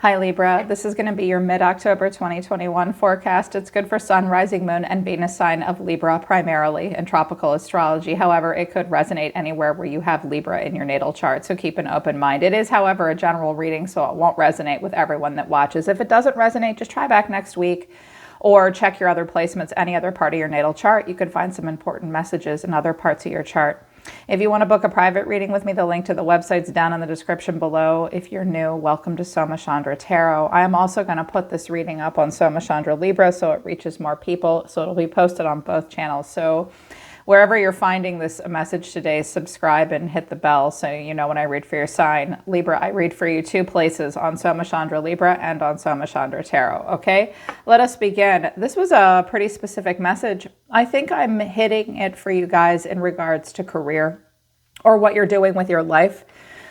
Hi Libra, this is going to be your mid-October 2021 forecast. It's good for Sun, Rising Moon, and Venus sign of Libra primarily in tropical astrology. However, it could resonate anywhere where you have Libra in your natal chart, so keep an open mind. It is, however, a general reading, so it won't resonate with everyone that watches. If it doesn't resonate, just try back next week or check your other placements, any other part of your natal chart. You could find some important messages in other parts of your chart. If you want to book a private reading with me, the link to the website's down in the description below. If you're new, welcome to Soma Chandra Tarot. I am also going to put this reading up on Soma Chandra Libra so it reaches more people. So it'll be posted on both channels. So wherever you're finding this message today, subscribe and hit the bell so you know when I read for your sign. Libra, I read for you two places, on Soma Chandra Libra and on Soma Chandra Tarot. Okay, let us begin. This was a pretty specific message. I think I'm hitting it for you guys in regards to career or what you're doing with your life.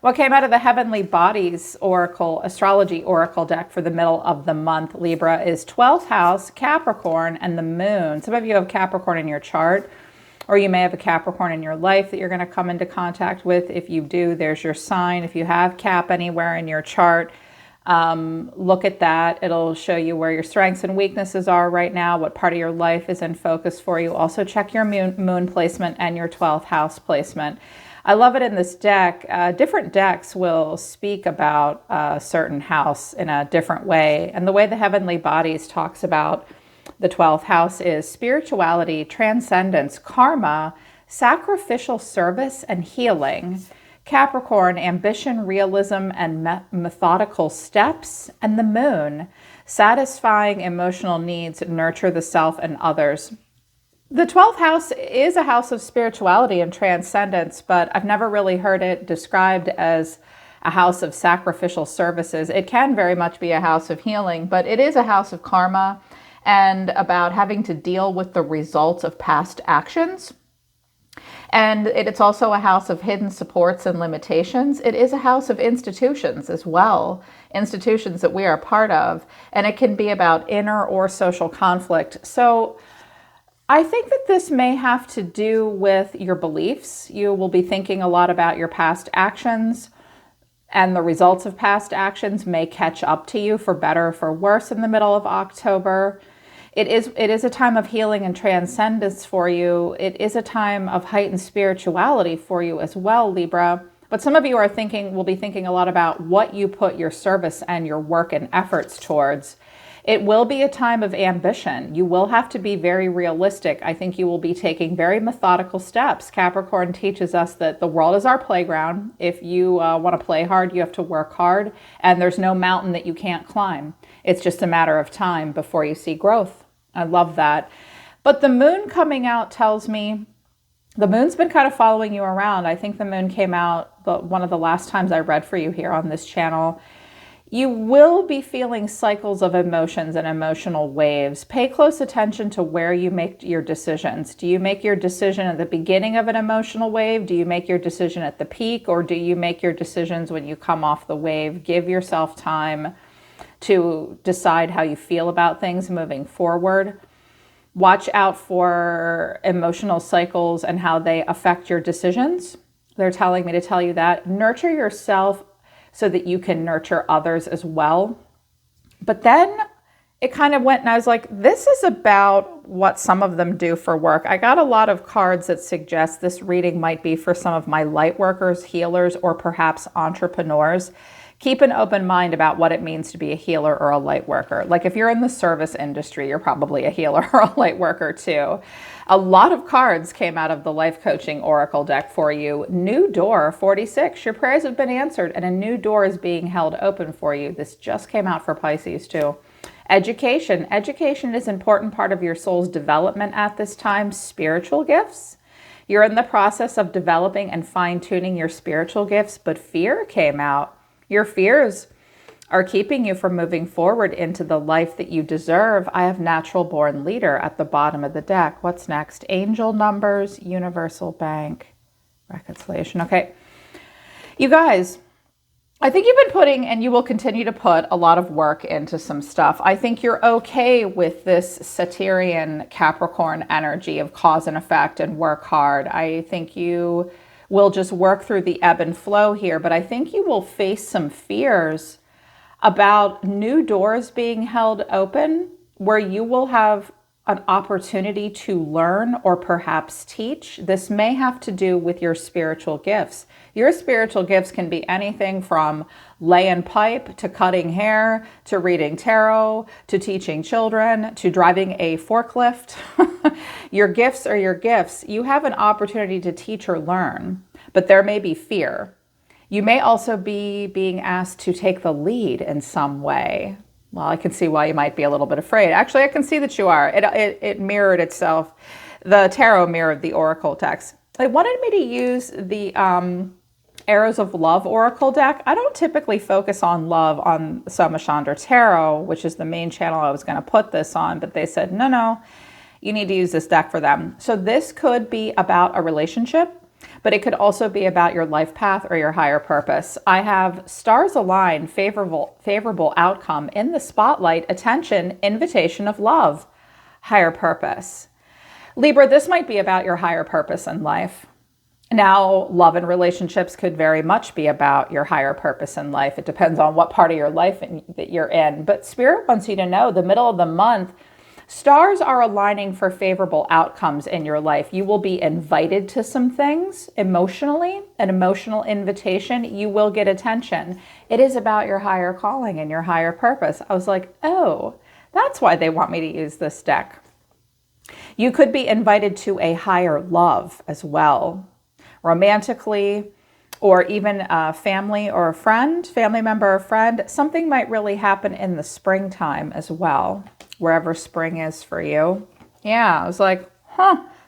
What came out of the Heavenly Bodies Oracle, Astrology Oracle deck for the middle of the month, Libra, is 12th house, Capricorn, and the moon. Some of you have Capricorn in your chart, or you may have a Capricorn in your life that you're going to come into contact with. If you do, there's your sign. If you have Cap anywhere in your chart, look at that. It'll show you where your strengths and weaknesses are right now, what part of your life is in focus for you. Also check your moon placement and your 12th house placement. I love it in this deck. Different decks will speak about a certain house in a different way. And the way the Heavenly Bodies talks about the 12th house is spirituality, transcendence, karma, sacrificial service, and healing. Capricorn, ambition, realism, and methodical steps. And the moon, satisfying emotional needs, nurture the self and others. The 12th house is a house of spirituality and transcendence, but I've never really heard it described as a house of sacrificial services. It can very much be a house of healing, but it is a house of karma and about having to deal with the results of past actions. And it's also a house of hidden supports and limitations. It is a house of institutions as well, institutions that we are part of, and it can be about inner or social conflict. So I think that this may have to do with your beliefs. You will be thinking a lot about your past actions, and the results of past actions may catch up to you for better or for worse in the middle of October. It is a time of healing and transcendence for you. It is a time of heightened spirituality for you as well, Libra. But some of you will be thinking a lot about what you put your service and your work and efforts towards. It will be a time of ambition. You will have to be very realistic. I think you will be taking very methodical steps. Capricorn teaches us that the world is our playground. If you want to play hard, you have to work hard, and there's no mountain that you can't climb. It's just a matter of time before you see growth. I love that. But the moon coming out tells me the moon's been kind of following you around. I think the moon came out one of the last times I read for you here on this channel. You will be feeling cycles of emotions and emotional waves. Pay close attention to where you make your decisions. Do you make your decision at the beginning of an emotional wave? Do you make your decision at the peak? Or do you make your decisions when you come off the wave? Give yourself time to decide how you feel about things moving forward. Watch out for emotional cycles and how they affect your decisions. They're telling me to tell you that. Nurture yourself so that you can nurture others as well. But then it kind of went, and I was like, this is about what some of them do for work. I got a lot of cards that suggest this reading might be for some of my light workers, healers, or perhaps entrepreneurs. Keep an open mind about what it means to be a healer or a light worker. Like if you're in the service industry, you're probably a healer or a light worker too. A lot of cards came out of the Life Coaching Oracle deck for you. New door 46. Your prayers have been answered and a new door is being held open for you. This just came out for Pisces too. Education. Education is an important part of your soul's development at this time. Spiritual gifts. You're in the process of developing and fine-tuning your spiritual gifts, but fear came out. Your fears are keeping you from moving forward into the life that you deserve. I have natural born leader at the bottom of the deck. What's next? Angel numbers, universal bank, reconciliation. Okay. You guys, I think you've been putting, and you will continue to put, a lot of work into some stuff. I think you're okay with this Saturnian Capricorn energy of cause and effect and work hard. I think you will just work through the ebb and flow here, but I think you will face some fears about new doors being held open where you will have an opportunity to learn or perhaps teach. This may have to do with your spiritual gifts. Your spiritual gifts can be anything from laying pipe to cutting hair to reading tarot to teaching children to driving a forklift. Your gifts are your gifts. You have an opportunity to teach or learn, but there may be fear. You may also be being asked to take the lead in some way. Well, I can see why you might be a little bit afraid. Actually, I can see that you are. It mirrored itself. The tarot mirrored the oracle text. They wanted me to use the Arrows of Love oracle deck. I don't typically focus on love on Soma Chandra Tarot, which is the main channel I was going to put this on, but they said, no, you need to use this deck for them. So this could be about a relationship, but it could also be about your life path or your higher purpose. I have stars align, favorable outcome, in the spotlight, attention, invitation of love, higher purpose. Libra, this might be about your higher purpose in life. Now, love and relationships could very much be about your higher purpose in life. It depends on what part of your life that you're in. But Spirit wants you to know the middle of the month, stars are aligning for favorable outcomes in your life. You will be invited to some things emotionally, an emotional invitation. You will get attention. It is about your higher calling and your higher purpose. I was like, oh, that's why they want me to use this deck. You could be invited to a higher love as well, romantically, or even a family or a friend, family member or friend. Something might really happen in the springtime as well, wherever spring is for you. Yeah, I was like,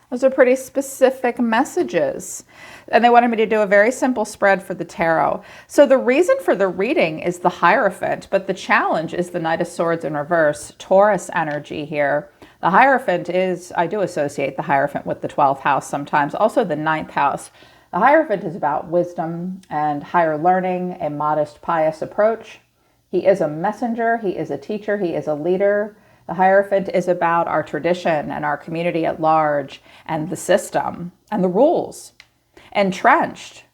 those are pretty specific messages. And they wanted me to do a very simple spread for the tarot. So the reason for the reading is the Hierophant, but the challenge is the Knight of Swords in reverse, Taurus energy here. The Hierophant is, I do associate the Hierophant with the 12th house sometimes, also the 9th house. The Hierophant is about wisdom and higher learning, a modest, pious approach. He is a messenger, he is a teacher, he is a leader. The Hierophant is about our tradition and our community at large and the system and the rules. Entrenched.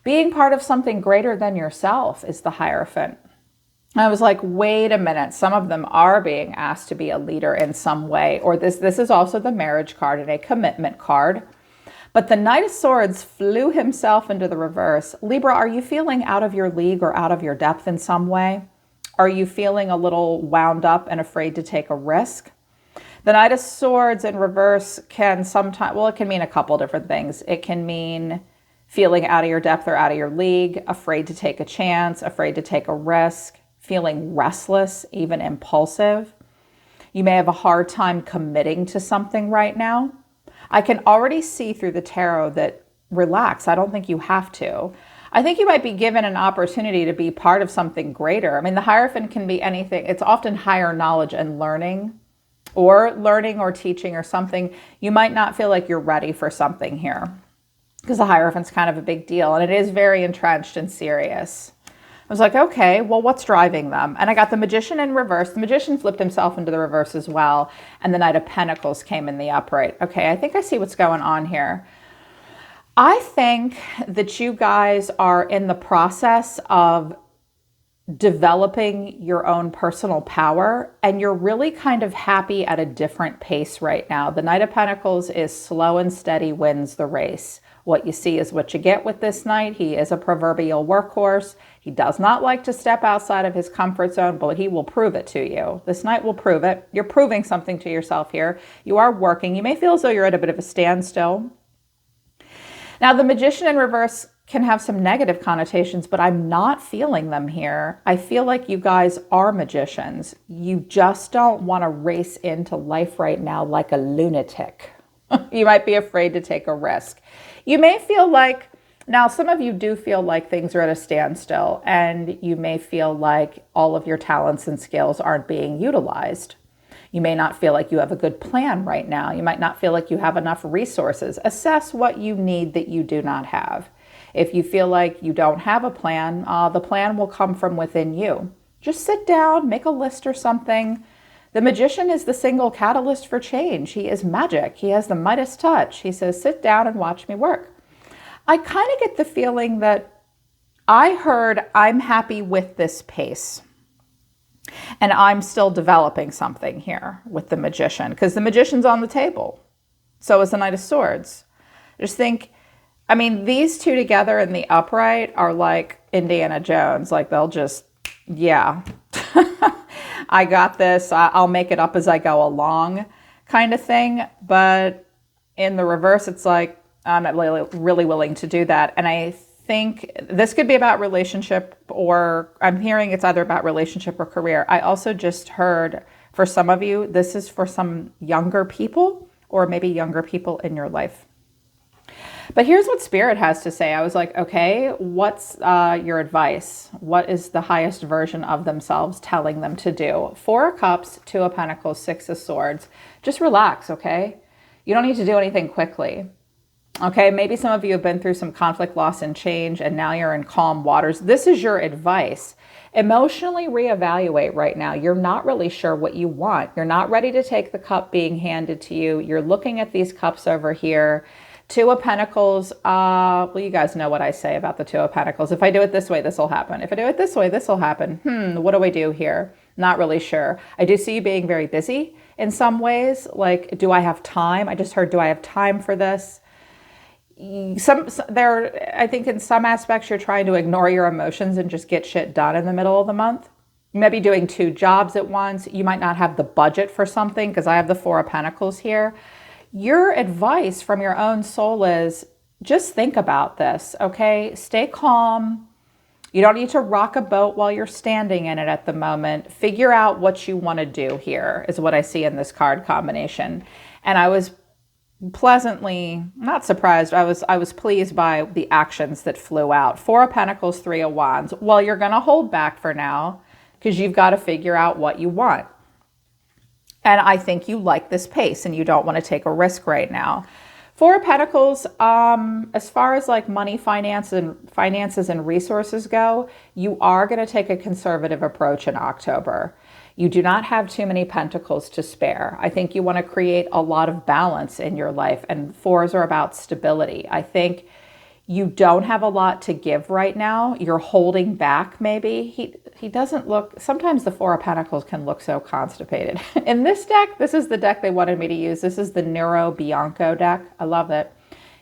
Being part of something greater than yourself is the Hierophant. I was like, wait a minute, some of them are being asked to be a leader in some way, or this is also the marriage card and a commitment card. But the Knight of Swords flew himself into the reverse. Libra, are you feeling out of your league or out of your depth in some way? Are you feeling a little wound up and afraid to take a risk? The Knight of Swords in reverse can sometimes, well, it can mean a couple different things. It can mean feeling out of your depth or out of your league, afraid to take a chance, afraid to take a risk, feeling restless, even impulsive. You may have a hard time committing to something right now. I can already see through the tarot that relax. I don't think you have to. I think you might be given an opportunity to be part of something greater. I mean, the Hierophant can be anything. It's often higher knowledge and learning or teaching or something. You might not feel like you're ready for something here because the Hierophant's kind of a big deal and it is very entrenched and serious. I was like, okay, well, what's driving them? And I got the Magician in reverse. The Magician flipped himself into the reverse as well. And the Knight of Pentacles came in the upright. Okay, I think I see what's going on here. I think that you guys are in the process of developing your own personal power, and you're really kind of happy at a different pace right now. The Knight of Pentacles is slow and steady wins the race. What you see is what you get with this knight. He is a proverbial workhorse. He does not like to step outside of his comfort zone, but he will prove it to you. This knight will prove it. You're proving something to yourself here. You are working. You may feel as though you're at a bit of a standstill. Now, the Magician in reverse can have some negative connotations, but I'm not feeling them here. I feel like you guys are magicians. You just don't want to race into life right now like a lunatic. You might be afraid to take a risk. You may feel like, now some of you do feel like things are at a standstill, and you may feel like all of your talents and skills aren't being utilized. You may not feel like you have a good plan right now. You might not feel like you have enough resources. Assess what you need that you do not have. If you feel like you don't have a plan, the plan will come from within you. Just sit down, make a list or something. The Magician is the single catalyst for change. He is magic. He has the Midas touch. He says, sit down and watch me work. I kind of get the feeling that I heard I'm happy with this pace. And I'm still developing something here with the Magician, because the Magician's on the table. So is the Knight of Swords. Just think, I mean, these two together in the upright are like Indiana Jones. Like they'll just, yeah, I got this. I'll make it up as I go along kind of thing. But in the reverse, it's like, I'm not really willing to do that. And I think this could be about relationship, or I'm hearing it's either about relationship or career. I also just heard for some of you, this is for some younger people, or maybe younger people in your life. But here's what Spirit has to say. I was like, okay, what's your advice? What is the highest version of themselves telling them to do? 4 of Cups, 2 of Pentacles, 6 of Swords. Just relax, okay? You don't need to do anything quickly. Okay, maybe some of you have been through some conflict, loss, and change, and now you're in calm waters. This is your advice. Emotionally reevaluate right now. You're not really sure what you want. You're not ready to take the cup being handed to you. You're looking at these cups over here. 2 of Pentacles, well, you guys know what I say about the 2 of Pentacles. If I do it this way, this will happen. If I do it this way, this will happen. What do I do here? Not really sure. I do see you being very busy in some ways. Like, do I have time? I just heard, do I have time for this? I think in some aspects you're trying to ignore your emotions and just get shit done in the middle of the month. You might be doing 2 jobs at once. You might not have the budget for something, because I have the 4 of Pentacles here. Your advice from your own soul is just think about this, okay? Stay calm. You don't need to rock a boat while you're standing in it at the moment. Figure out what you want to do here is what I see in this card combination. And I was pleasantly, not surprised, I was pleased by the actions that flew out. 4 of Pentacles, 3 of Wands. Well, you're going to hold back for now because you've got to figure out what you want. And I think you like this pace and you don't want to take a risk right now. 4 of Pentacles, as far as like money, finances and resources go, you are going to take a conservative approach in October. You do not have too many pentacles to spare. I think you want to create a lot of balance in your life, and 4s are about stability. I think you don't have a lot to give right now. You're holding back maybe. He doesn't look, sometimes the 4 of Pentacles can look so constipated. In this deck, this is the deck they wanted me to use. This is the Nero Bianco deck. I love it.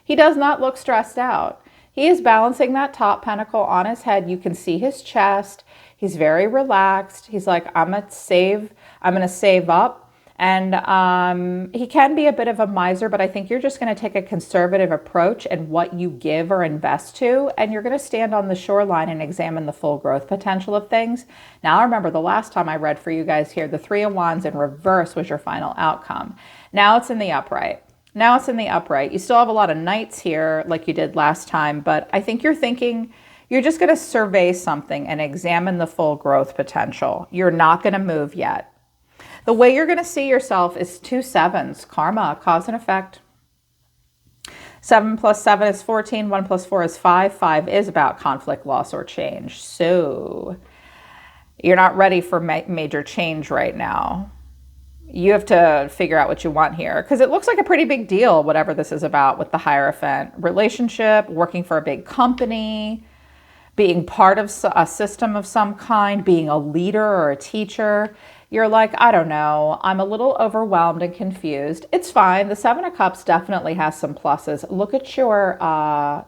He does not look stressed out. He is balancing that top pentacle on his head. You can see his chest. He's very relaxed. He's like, I'm going to save up. And he can be a bit of a miser, but I think you're just going to take a conservative approach in what you give or invest to, and you're going to stand on the shoreline and examine the full growth potential of things. Now, I remember the last time I read for you guys here, the 3 of Wands in reverse was your final outcome. Now it's in the upright. You still have a lot of knights here like you did last time, but I think you're thinking you're just going to survey something and examine the full growth potential. You're not going to move yet. The way you're going to see yourself is 2 7s, karma, cause and effect. 7 plus 7 is 14, 1 plus 4 is 5. 5 is about conflict, loss, or change. So you're not ready for major change right now. You have to figure out what you want here, because it looks like a pretty big deal, whatever this is about with the Hierophant. Relationship, working for a big company, being part of a system of some kind, being a leader or a teacher. You're like, I don't know, I'm a little overwhelmed and confused. It's fine. The 7 of Cups definitely has some pluses. Look at your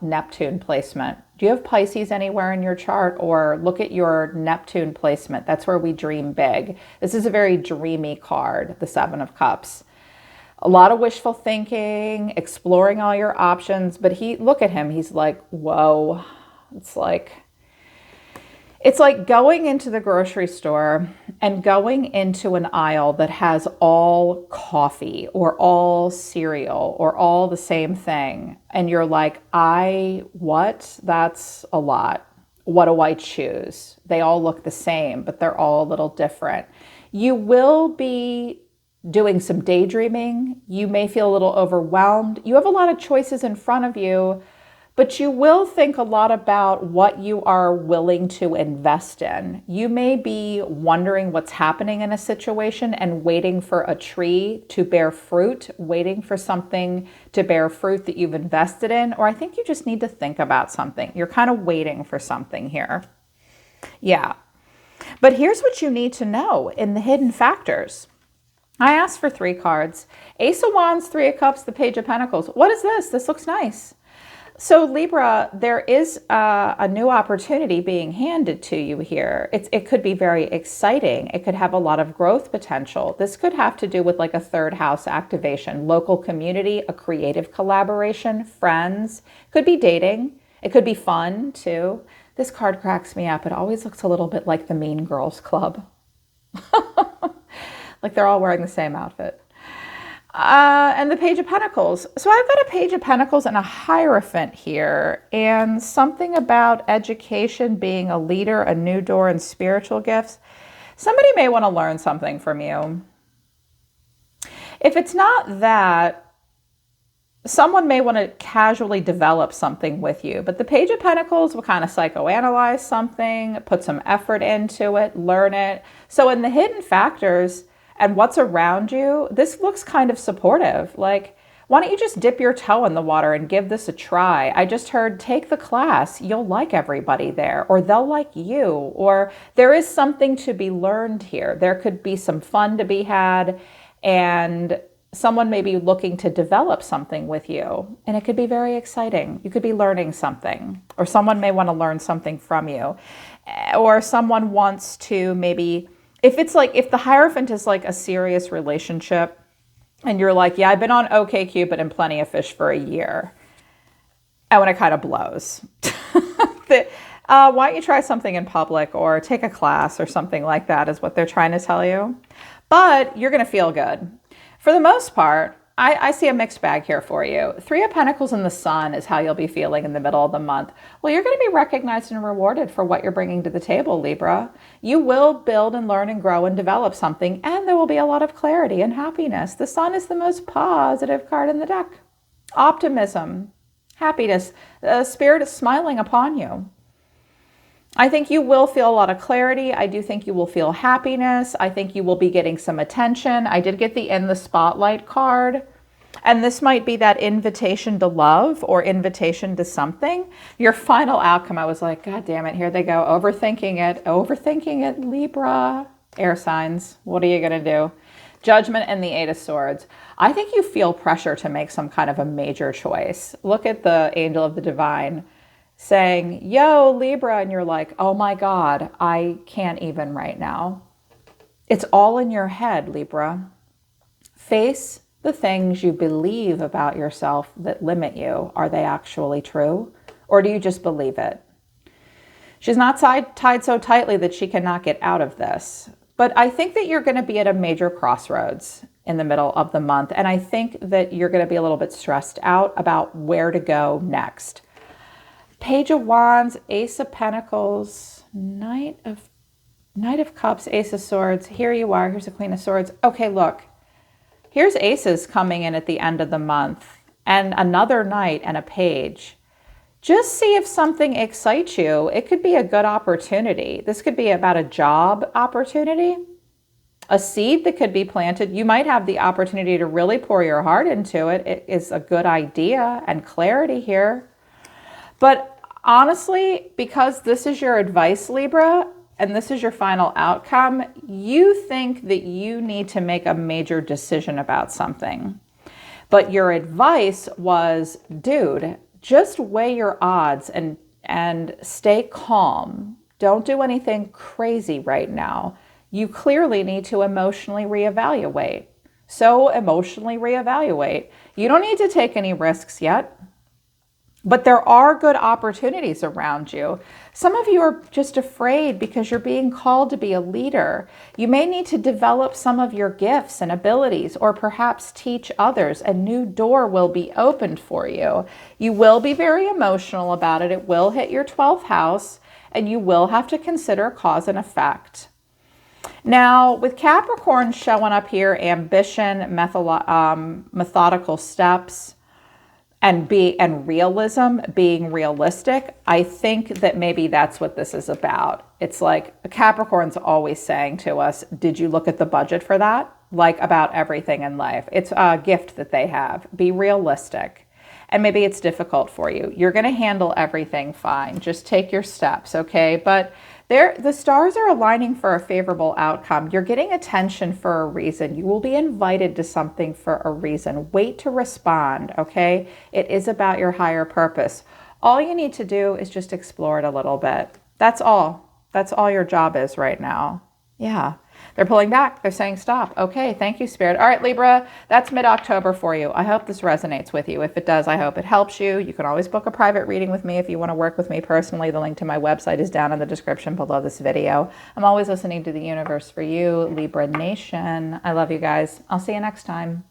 Neptune placement. Do you have Pisces anywhere in your chart? Or look at your Neptune placement. That's where we dream big. This is a very dreamy card, the 7 of Cups. A lot of wishful thinking, exploring all your options. But look at him. He's like, whoa. It's like going into the grocery store and going into an aisle that has all coffee or all cereal or all the same thing. And you're like, what? That's a lot. What do I choose? They all look the same, but they're all a little different. You will be doing some daydreaming. You may feel a little overwhelmed. You have a lot of choices in front of you, but you will think a lot about what you are willing to invest in. You may be wondering what's happening in a situation and waiting for a tree to bear fruit, waiting for something to bear fruit that you've invested in, or I think you just need to think about something. You're kind of waiting for something here. Yeah. But here's what you need to know in the hidden factors. I asked for 3 cards. Ace of Wands, 3 of Cups, the Page of Pentacles. What is this? This looks nice. So Libra, there is a new opportunity being handed to you here. It could be very exciting. It could have a lot of growth potential. This could have to do with like a 3rd house activation, local community, a creative collaboration, friends. Could be dating. It could be fun too. This card cracks me up. It always looks a little bit like the Mean Girls Club. Like they're all wearing the same outfit. And the Page of Pentacles. So I've got a Page of Pentacles and a Hierophant here, and something about education, being a leader, a new door, and spiritual gifts. Somebody may want to learn something from you. If it's not that, someone may want to casually develop something with you, but the Page of Pentacles will kind of psychoanalyze something, put some effort into it, learn it. So in the hidden factors, and what's around you, this looks kind of supportive. Like, why don't you just dip your toe in the water and give this a try? I just heard, take the class. You'll like everybody there, or they'll like you, or there is something to be learned here. There could be some fun to be had, and someone may be looking to develop something with you, and it could be very exciting. You could be learning something, or someone may want to learn something from you, or someone wants to maybe, if it's like, if the Hierophant is like a serious relationship and you're like, yeah, I've been on OkCupid and Plenty of Fish for a year, and when it kind of blows, why don't you try something in public or take a class or something like that is what they're trying to tell you. But you're going to feel good. For the most part, I see a mixed bag here for you. 3 of Pentacles and the Sun is how you'll be feeling in the middle of the month. Well, you're going to be recognized and rewarded for what you're bringing to the table, Libra. You will build and learn and grow and develop something, and there will be a lot of clarity and happiness. The Sun is the most positive card in the deck. Optimism, happiness. The Spirit is smiling upon you. I think you will feel a lot of clarity. I do think you will feel happiness. I think you will be getting some attention. I did get the In the Spotlight card, and this might be that invitation to love or invitation to something. Your final outcome, I was like, God damn it, here they go. Overthinking it, Libra. Air signs, what are you going to do? Judgment and the 8 of Swords. I think you feel pressure to make some kind of a major choice. Look at the Angel of the Divine saying, yo, Libra, and you're like, oh my God, I can't even right now. It's all in your head, Libra. Face the things you believe about yourself that limit you. Are they actually true? Or do you just believe it? She's not tied so tightly that she cannot get out of this. But I think that you're going to be at a major crossroads in the middle of the month. And I think that you're going to be a little bit stressed out about where to go next. Page of Wands, Ace of Pentacles, Knight of Cups, Ace of Swords. Here you are. Here's the Queen of Swords. Okay, look. Here's aces coming in at the end of the month, and another Knight and a Page. Just see if something excites you. It could be a good opportunity. This could be about a job opportunity, a seed that could be planted. You might have the opportunity to really pour your heart into it. It is a good idea and clarity here. But honestly, because this is your advice, Libra, and this is your final outcome, you think that you need to make a major decision about something. But your advice was, dude, just weigh your odds and stay calm. Don't do anything crazy right now. You clearly need to emotionally reevaluate. So emotionally reevaluate. You don't need to take any risks yet. But there are good opportunities around you. Some of you are just afraid because you're being called to be a leader. You may need to develop some of your gifts and abilities, or perhaps teach others. A new door will be opened for you. You will be very emotional about it. It will hit your 12th house, and you will have to consider cause and effect. Now, with Capricorn showing up here, ambition, methodical steps, and realism, being realistic, I think that maybe that's what this is about. It's like Capricorn's always saying to us, did you look at the budget for that? Like about everything in life. It's a gift that they have. Be realistic. And maybe it's difficult for you. You're going to handle everything fine. Just take your steps, okay? But The stars are aligning for a favorable outcome. You're getting attention for a reason. You will be invited to something for a reason. Wait to respond, okay? It is about your higher purpose. All you need to do is just explore it a little bit. That's all. That's all your job is right now. Yeah. They're pulling back. They're saying stop. Okay, thank you, Spirit. All right, Libra, that's mid-October for you. I hope this resonates with you. If it does, I hope it helps you. You can always book a private reading with me if you want to work with me personally. The link to my website is down in the description below this video. I'm always listening to the universe for you, Libra Nation. I love you guys. I'll see you next time.